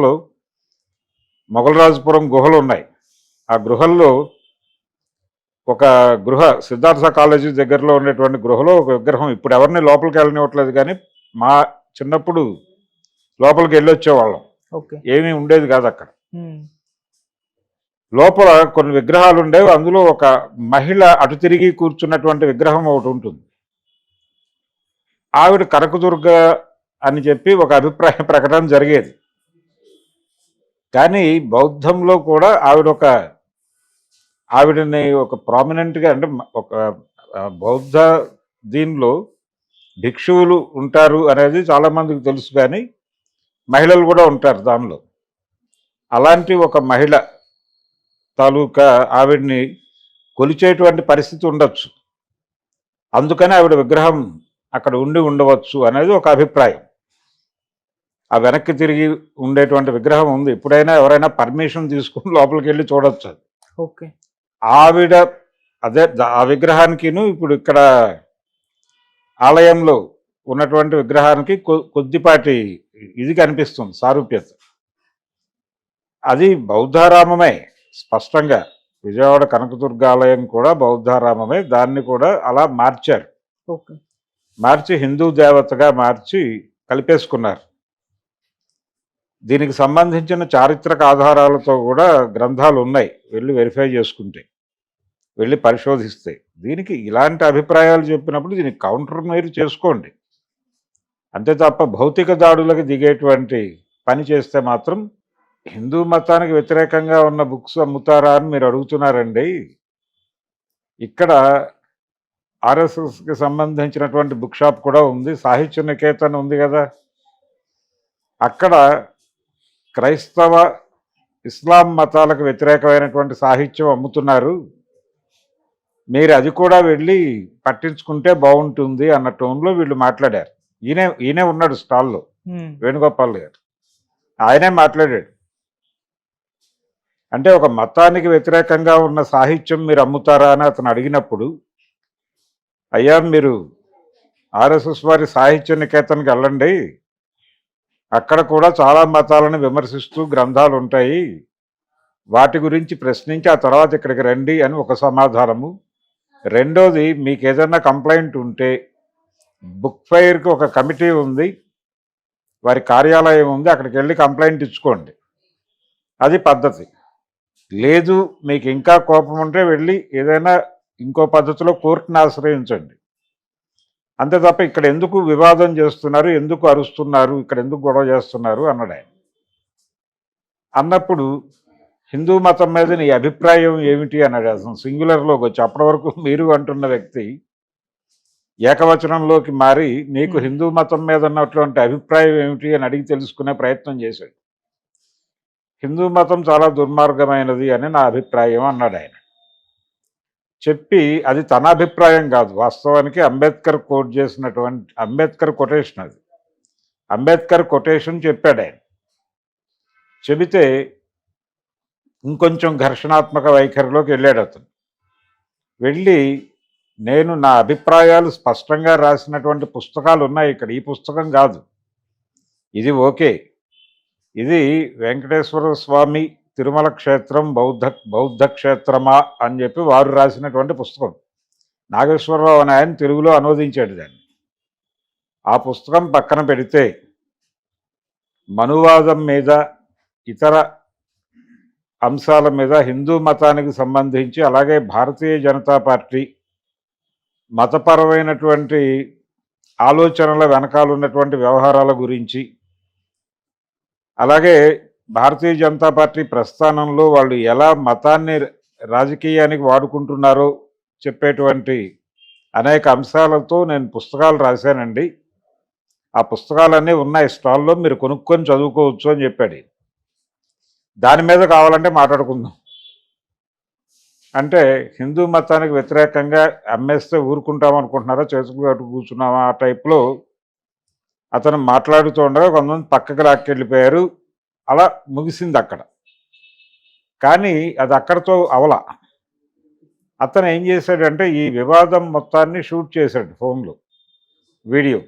గుహలు మొగలరాజపురం గుహలు ఉన్నాయి. ఆ గృహల్లో ఒక గృహ సిద్ధార్థ కాలేజీ దగ్గరలో ఉండేటువంటి గృహలో ఒక విగ్రహం ఇప్పుడు ఎవరిని లోపలికి వెళ్ళనివ్వట్లేదు, కానీ మా చిన్నప్పుడు లోపలికి వెళ్ళొచ్చేవాళ్ళం. ఓకే. ఏమీ ఉండేది కాదు అక్కడ. హ్మ్. లోపల కొన్ని విగ్రహాలు ఉండేవి. అందులో ఒక మహిళ అటు తిరిగి కూర్చున్నటువంటి విగ్రహం ఒకటి ఉంటుంది. ఆవిడ కనకదుర్గ అని చెప్పి ఒక అభిప్రాయ ప్రకటన జరిగేది. కానీ బౌద్ధంలో కూడా ఆవిడని ఒక ప్రామినెంట్గా, అంటే ఒక బౌద్ధ దీనిలో భిక్షువులు ఉంటారు అనేది చాలామందికి తెలుసు, కానీ మహిళలు కూడా ఉంటారు దానిలో. అలాంటి ఒక మహిళ తాలూకా ఆవిడ్ని కొలిచేటువంటి పరిస్థితి ఉండొచ్చు. అందుకని ఆవిడ విగ్రహం అక్కడ ఉండవచ్చు అనేది ఒక అభిప్రాయం. ఆ వెనక్కి తిరిగి ఉండేటువంటి విగ్రహం ఉంది. ఎప్పుడైనా ఎవరైనా పర్మిషన్ తీసుకుని లోపలికి వెళ్ళి చూడొచ్చు అది. ఓకే. ఆవిడ అదే ఆ విగ్రహానికిను ఇప్పుడు ఇక్కడ ఆలయంలో ఉన్నటువంటి విగ్రహానికి కొద్దిపాటి ఇది కనిపిస్తుంది, సారూప్యత. అది బౌద్ధారామమే స్పష్టంగా. విజయవాడ కనకదుర్గ ఆలయం కూడా బౌద్ధారామమే. దాన్ని కూడా అలా మార్చారు. ఓకే. మార్చి హిందూ దేవతగా మార్చి కలిపేసుకున్నారు. దీనికి సంబంధించిన చారిత్రక ఆధారాలతో కూడా గ్రంథాలు ఉన్నాయి, వెళ్ళి వెరిఫై చేసుకుంటే, వెళ్ళి పరిశోధిస్తే. దీనికి ఇలాంటి అభిప్రాయాలు చెప్పినప్పుడు దీనికి కౌంటర్ మీరు చేసుకోండి. అంతే తప్ప భౌతిక దాడులకు దిగేటువంటి పని చేస్తే మాత్రం హిందూ మతానికి వ్యతిరేకంగా ఉన్న బుక్స్ అమ్ముతారా అని మీరు అడుగుతున్నారండి. ఇక్కడ ఆర్ఎస్ఎస్కి సంబంధించినటువంటి బుక్ షాప్ కూడా ఉంది, సాహిత్య నికేతన్ ఉంది కదా. అక్కడ క్రైస్తవ ఇస్లాం మతాలకు వ్యతిరేకమైనటువంటి సాహిత్యం అమ్ముతున్నారు, మీరు అది కూడా వెళ్ళి పట్టించుకుంటే బాగుంటుంది అన్న టోన్లో వీళ్ళు మాట్లాడారు. ఈయనే ఉన్నాడు స్టాల్లో, వేణుగోపాల్ గారు. ఆయనే మాట్లాడాడు. అంటే ఒక మతానికి వ్యతిరేకంగా ఉన్న సాహిత్యం మీరు అమ్ముతారా అని అతను అడిగినప్పుడు, అయ్యా మీరు ఆర్ఎస్ఎస్ వారి సాహిత్య నికేతన్కి వెళ్ళండి, అక్కడ కూడా చాలా మతాలను విమర్శిస్తూ గ్రంథాలు ఉంటాయి, వాటి గురించి ప్రశ్నించి ఆ తర్వాత ఇక్కడికి రండి అని ఒక సమాధానము. రెండోది, మీకు ఏదైనా కంప్లైంట్ ఉంటే బుక్ ఫైర్కి ఒక కమిటీ ఉంది, వారి కార్యాలయం ఉంది, అక్కడికి వెళ్ళి కంప్లైంట్ ఇచ్చుకోండి, అది పద్ధతి. లేదు మీకు ఇంకా కోపం ఉంటే వెళ్ళి ఏదైనా ఇంకో పద్ధతిలో కోర్టును ఆశ్రయించండి. అంతే తప్ప ఇక్కడ ఎందుకు వివాదం చేస్తున్నారు, ఎందుకు అరుస్తున్నారు, ఇక్కడ ఎందుకు గొడవ చేస్తున్నారు అన్నాడు ఆయన. అన్నప్పుడు హిందూ మతం మీద నీ అభిప్రాయం ఏమిటి అన్నాడు. అసలు సింగులర్లోకి వచ్చి, అప్పటి వరకు మీరు అంటున్న వ్యక్తి ఏకవచనంలోకి మారి నీకు హిందూ మతం మీద ఉన్నటువంటి అభిప్రాయం ఏమిటి అని అడిగి తెలుసుకునే ప్రయత్నం చేశాడు. హిందూ మతం చాలా దుర్మార్గమైనది అని నా అభిప్రాయం అన్నాడు ఆయన. చెప్పి అది తన అభిప్రాయం కాదు, వాస్తవానికి అంబేద్కర్ కోట్ చేసినటువంటి అంబేద్కర్ కొటేషన్ అది. అంబేద్కర్ కొటేషన్ చెప్పాడు ఆయన. చెబితే ఇంకొంచెం ఘర్షణాత్మక వైఖరిలోకి వెళ్ళాడు అతను. వెళ్ళి నేను నా అభిప్రాయాలు స్పష్టంగా రాసినటువంటి పుస్తకాలు ఉన్నాయి ఇక్కడ, ఈ పుస్తకం కాదు ఇది, ఓకే, ఇది వెంకటేశ్వర స్వామి తిరుమల క్షేత్రం బౌద్ధ క్షేత్రమా అని చెప్పి వారు రాసినటువంటి పుస్తకం. నాగేశ్వరరావు అని ఆయన తెలుగులో అనువదించాడు దాన్ని. ఆ పుస్తకం పక్కన పెడితే మనువాదం మీద, ఇతర అంశాల మీద, హిందూ మతానికి సంబంధించి, అలాగే భారతీయ జనతా పార్టీ మతపరమైనటువంటి ఆలోచనల వెనకాల ఉన్నటువంటి వ్యవహారాల గురించి, అలాగే భారతీయ జనతా పార్టీ ప్రస్థానంలో వాళ్ళు ఎలా మతాన్ని రాజకీయానికి వాడుకుంటున్నారో చెప్పేటువంటి అనేక అంశాలతో నేను పుస్తకాలు రాశానండి, ఆ పుస్తకాలన్నీ ఉన్నాయి స్టాల్లో, మీరు కొనుక్కొని చదువుకోవచ్చు అని చెప్పాడు. దాని మీద కావాలంటే మాట్లాడుకుందాం అంటే, హిందూ మతానికి వ్యతిరేకంగా అమ్మేస్తే ఊరుకుంటాం అనుకుంటున్నారా, చేతులు కట్టు కూర్చున్నామా ఆ టైప్లో అతను మాట్లాడుతూ ఉండగా కొంతమంది పక్కకి లాక్కెళ్ళిపోయారు. అలా ముగిసింది అక్కడ. కానీ అది అక్కడితో అవల. అతను ఏం చేశాడంటే ఈ వివాదం మొత్తాన్ని షూట్ చేశాడు ఫోన్లో, వీడియో.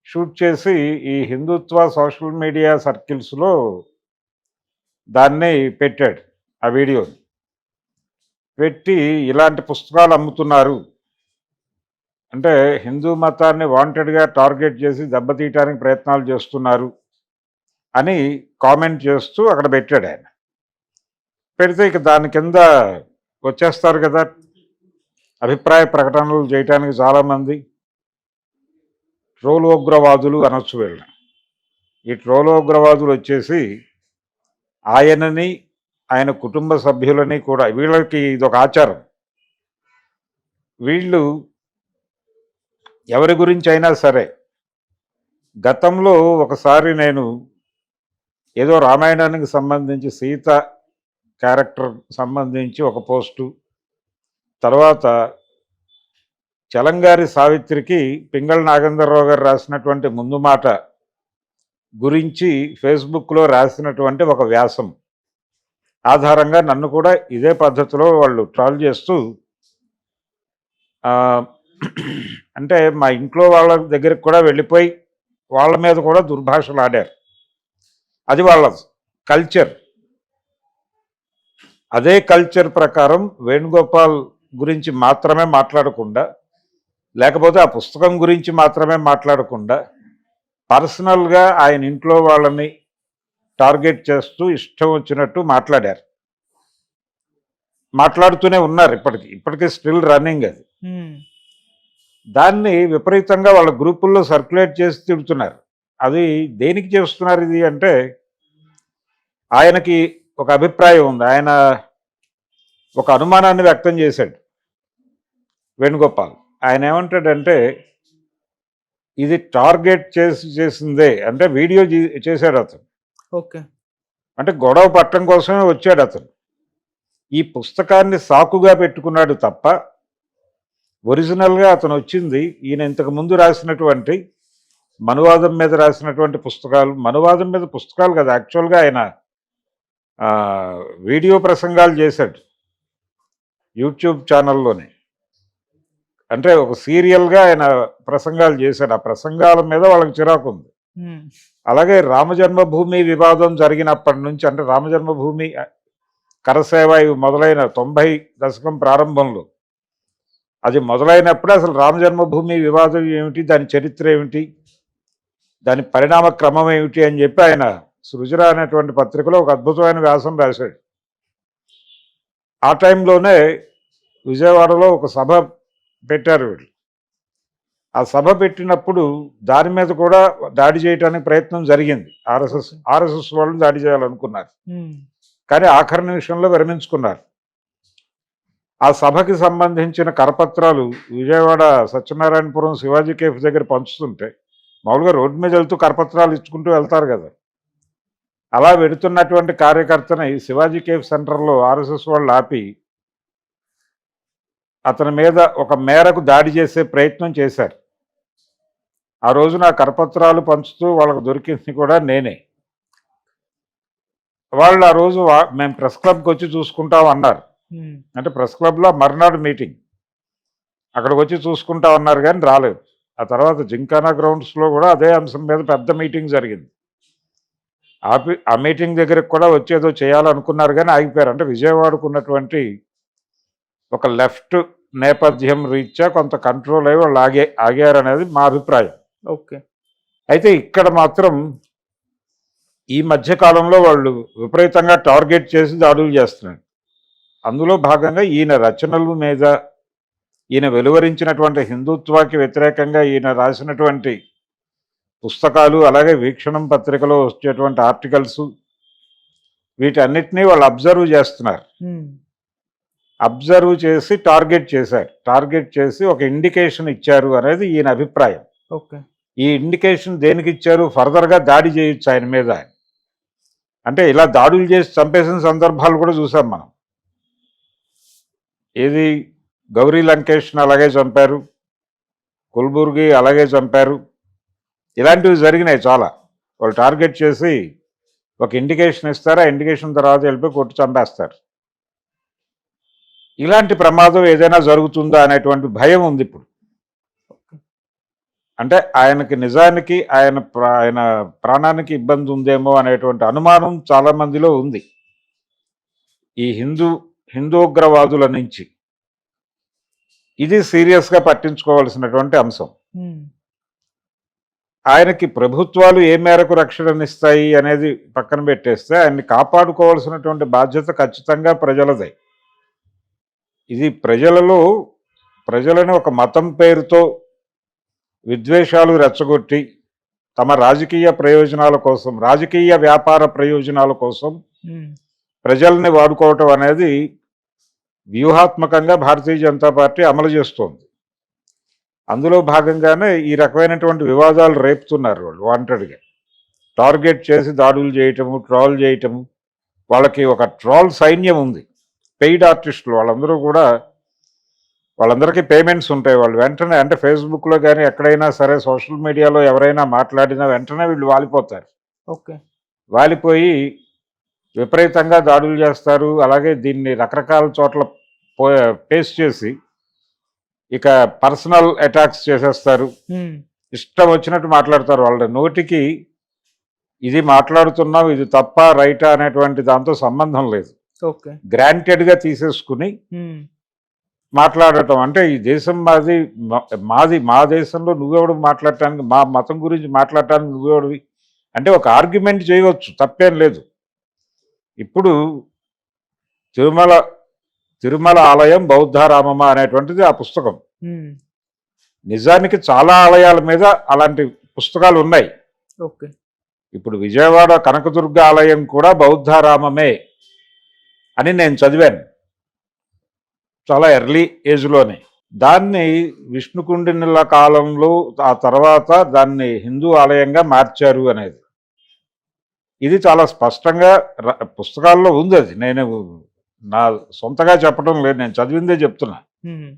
షూట్ చేసి ఈ హిందుత్వ సోషల్ మీడియా సర్కిల్స్‌లో దాన్ని పెట్టాడు. ఆ వీడియోని. పెట్టి ఇలాంటి పుస్తకాలు అమ్ముతున్నారు. అంటే హిందూ మతాన్ని వాంటెడ్‌గా టార్గెట్ చేసి దెబ్బతీయటానికి ప్రయత్నాలు చేస్తున్నారు అని కామెంట్ చేస్తూ అక్కడ పెట్టాడాయన. పెడితే ఇక దాని కింద వచ్చేస్తారు కదా! అభిప్రాయ ప్రకటనలు చేయటానికి చాలామంది. ట్రోలోగ్రవాదులు అనొచ్చు వీళ్ళని. ఈ ట్రోలోగ్రవాదులు వచ్చేసి ఆయనని, ఆయన కుటుంబ సభ్యులని కూడా వీళ్ళకి ఇదొక ఆచారం. వీళ్ళు ఎవరి గురించి అయినా సరే, గతంలో ఒకసారి నేను ఏదో రామాయణానికి సంబంధించి సీత క్యారెక్టర్ సంబంధించి ఒక పోస్టు, తర్వాత చలంగారి సావిత్రికి పింగళ నాగేంద్రరావు గారు రాసినటువంటి ముందు మాట గురించి ఫేస్బుక్లో రాసినటువంటి ఒక వ్యాసం ఆధారంగా నన్ను కూడా ఇదే పద్ధతిలో వాళ్ళు ట్రాల్ చేస్తూ అంటే మా ఇంట్లో వాళ్ళ దగ్గరికి కూడా వెళ్ళిపోయి వాళ్ళ మీద కూడా దుర్భాషలు ఆడారు. అది వాళ్ళ కల్చర్. అదే కల్చర్ ప్రకారం వేణుగోపాల్ గురించి మాత్రమే మాట్లాడకుండా, లేకపోతే ఆ పుస్తకం గురించి మాత్రమే మాట్లాడకుండా, పర్సనల్గా ఆయన ఇంట్లో వాళ్ళని టార్గెట్ చేస్తూ ఇష్టం వచ్చినట్టు మాట్లాడారు. మాట్లాడుతూనే ఉన్నారు ఇప్పటికీ స్టిల్ రన్నింగ్ అది. దాన్ని విపరీతంగా వాళ్ళ గ్రూపుల్లో సర్క్యులేట్ చేసి తిడుతున్నారు. అది దేనికి చేస్తున్నారు ఇది అంటే, ఆయనకి ఒక అభిప్రాయం ఉంది. ఆయన ఒక అనుమానాన్ని వ్యక్తం చేశాడు వేణుగోపాల్. ఆయన ఏమంటాడంటే, ఇది టార్గెట్ చేసిందే అంటే వీడియో చేశాడు అతను. ఓకే. అంటే గొడవ పట్టడం కోసమే వచ్చాడు అతను. ఈ పుస్తకాన్ని సాకుగా పెట్టుకున్నాడు తప్ప ఒరిజినల్గా అతను వచ్చింది ఈయన ఇంతకు ముందు రాసినటువంటి మనువాదం మీద రాసినటువంటి పుస్తకాలు, మనువాదం మీద పుస్తకాలు కదా, యాక్చువల్గా ఆయన వీడియో ప్రసంగాలు చేశాడు యూట్యూబ్ ఛానల్లోనే. అంటే ఒక సీరియల్గా ఆయన ప్రసంగాలు చేశాడు. ఆ ప్రసంగాల మీద వాళ్ళకి చిరాకు ఉంది. అలాగే రామజన్మభూమి వివాదం జరిగినప్పటి నుంచి, అంటే రామజన్మభూమి కరసేవ ఇవి మొదలైన 90 దశకం ప్రారంభంలో అది మొదలైనప్పుడే అసలు రామజన్మభూమి వివాదం ఏమిటి, దాని చరిత్ర ఏమిటి, దాని పరిణామ క్రమం ఏమిటి అని చెప్పి ఆయన సృజన అనేటువంటి పత్రికలో ఒక అద్భుతమైన వ్యాసం రాశాడు. ఆ టైంలోనే విజయవాడలో ఒక సభ పెట్టారు వీళ్ళు. ఆ సభ పెట్టినప్పుడు దాని మీద కూడా దాడి చేయడానికి ప్రయత్నం జరిగింది. ఆర్ఎస్ఎస్ వాళ్ళు దాడి చేయాలనుకున్నారు, కానీ ఆఖరి నిమిషంలో విరమించుకున్నారు. ఆ సభకి సంబంధించిన కరపత్రాలు విజయవాడ సత్యనారాయణపురం శివాజీ కేఫ్ దగ్గర పంచుతుంటే, మామూలుగా రోడ్డు మీద వెళ్తూ కరపత్రాలు ఇచ్చుకుంటూ వెళ్తారు కదా, అలా వెడుతున్నటువంటి కార్యకర్తని శివాజీ కేఫ్ సెంటర్లో ఆర్ఎస్ఎస్ వాళ్ళు ఆపి అతని మీద ఒక మేరకు దాడి చేసే ప్రయత్నం చేశారు. ఆ రోజు నా కరపత్రాలు పంచుతూ వాళ్ళకు దొరికింది కూడా నేనే. వాళ్ళు ఆ రోజు మేము ప్రెస్ క్లబ్కి వచ్చి చూసుకుంటాం అన్నారు. అంటే ప్రెస్ క్లబ్లో మర్నాడు మీటింగ్, అక్కడికి వచ్చి చూసుకుంటాం అన్నారు కానీ రాలేదు. ఆ తర్వాత జింకానా గ్రౌండ్స్లో కూడా అదే అంశం మీద పెద్ద మీటింగ్ జరిగింది. ఆ మీటింగ్ దగ్గరికి కూడా వచ్చేదో చేయాలనుకున్నారు కానీ ఆగిపోయారు. అంటే విజయవాడకు ఉన్నటువంటి ఒక లెఫ్ట్ నేపథ్యం రీత్యా కొంత కంట్రోల్ అయ్యి వాళ్ళు ఆగారు అనేది మా అభిప్రాయం. ఓకే. అయితే ఇక్కడ మాత్రం ఈ మధ్య కాలంలో వాళ్ళు విపరీతంగా టార్గెట్ చేసి దాడులు చేస్తున్నారు. అందులో భాగంగా ఈయన రచనల మీద, ఈయన వెలువరించినటువంటి హిందుత్వాకి వ్యతిరేకంగా ఈయన రాసినటువంటి పుస్తకాలు, అలాగే వీక్షణం పత్రికలో వచ్చేటువంటి ఆర్టికల్స్, వీటన్నిటినీ వాళ్ళు అబ్జర్వ్ చేస్తున్నారు. అబ్జర్వ్ చేసి టార్గెట్ చేశారు. టార్గెట్ చేసి ఒక ఇండికేషన్ ఇచ్చారు అనేది ఈయన అభిప్రాయం. ఓకే. ఈ ఇండికేషన్ దేనికి ఇచ్చారు? ఫర్దర్గా దాడి చేయొచ్చు ఆయన మీద. అంటే ఇలా దాడులు చేసి చంపేసిన సందర్భాలు కూడా చూసాం మనం. ఏది గౌరీ లంకేష్ని అలాగే చంపారు, కుల్బుర్గి అలాగే చంపారు. ఇలాంటివి జరిగినాయి చాలా. వాళ్ళు టార్గెట్ చేసి ఒక ఇండికేషన్ ఇస్తారు, ఆ ఇండికేషన్ తర్వాత వెళ్ళిపోయి కొట్టి చంపేస్తారు. ఇలాంటి ప్రమాదం ఏదైనా జరుగుతుందా అనేటువంటి భయం ఉంది ఇప్పుడు. అంటే ఆయనకి నిజానికి ఆయన ప్రాణానికి ఇబ్బంది ఉందేమో అనేటువంటి అనుమానం చాలా మందిలో ఉంది. ఈ హిందూగ్రవాదుల నుంచి. ఇది సీరియస్‌గా పట్టించుకోవాల్సినటువంటి అంశం. హ్మ్. ఆయనకి ప్రభుత్వాలు ఏ మేరకు రక్షణనిస్తాయి అనేది పక్కన పెట్టేస్తే, ఆయన్ని కాపాడుకోవాల్సినటువంటి బాధ్యత ఖచ్చితంగా ప్రజలదే. ఇది ప్రజలని ఒక మతం పేరుతో విద్వేషాలు రెచ్చగొట్టి, తమ రాజకీయ ప్రయోజనాల కోసం, రాజకీయ వ్యాపార ప్రయోజనాల కోసం హ్మ్. ప్రజల్ని వాడుకోవటం అనేది వ్యూహాత్మకంగా భారతీయ జనతా పార్టీ అమలు చేస్తోంది. అందులో భాగంగానే ఈ రకమైనటువంటి వివాదాలు రేపుతున్నారు వాళ్ళు వాంటెడ్‌గా. టార్గెట్ చేసి దాడులు చేయటము, ట్రోల్ చేయటము. వాళ్ళకి ఒక ట్రోల్ సైన్యం ఉంది. పెయిడ్ ఆర్టిస్టులు వాళ్ళందరూ కూడా వాళ్ళందరికీ పేమెంట్స్ ఉంటాయి. వాళ్ళు వెంటనే అంటే ఫేస్‌బుక్‌లో గాని, ఎక్కడైనా సరే సోషల్ మీడియాలో ఎవరైనా మాట్లాడినా వెంటనే వీళ్ళు వాలిపోతారు. ఓకే. వాలిపోయి విపరీతంగా దాడులు చేస్తారు. అలాగే దీన్ని రకరకాల చోట్ల పో పేస్ట్ చేసి ఇక పర్సనల్ అటాక్స్ చేసేస్తారు. హ్మ్. ఇష్టం వచ్చినట్టు మాట్లాడతారు. వాళ్ళ నోటికి ఇది మాట్లాడుతున్నాం, ఇది తప్ప రైటా అనేటువంటి దాంతో సంబంధం లేదు. ఓకే. గ్రాంటెడ్‌గా తీసేసుకుని హ్మ్. మాట్లాడటం. అంటే ఈ దేశం మాది మా దేశంలో నువ్వెవడు మాట్లాడటానికి, మా మతం గురించి మాట్లాడటానికి నువ్వెవడివి అంటే ఒక ఆర్గ్యుమెంట్ చేయవచ్చు, తప్పేం లేదు. ఇప్పుడు తిరుమల తిరుమల ఆలయం బౌద్ధారామమా అనేటువంటిది ఆ పుస్తకం. హ్మ్. నిజానికి చాలా ఆలయాల మీద అలాంటి పుస్తకాలు ఉన్నాయి. ఓకే. ఇప్పుడు విజయవాడ కనకదుర్గ ఆలయం కూడా బౌద్ధారామమే అని నేను చదివాను చాలా ఎర్లీ ఏజ్‌లోనే. దాన్ని విష్ణుకుండినుల కాలంలో ఆ తర్వాత దాన్ని హిందూ ఆలయంగా మార్చారు అనేది. ఇది చాలా స్పష్టంగా పుస్తకాల్లో ఉందది. నేను నా సొంతగా చెప్పడం లేదు. నేను చదివిందే చెప్తున్నా. హ్మ్.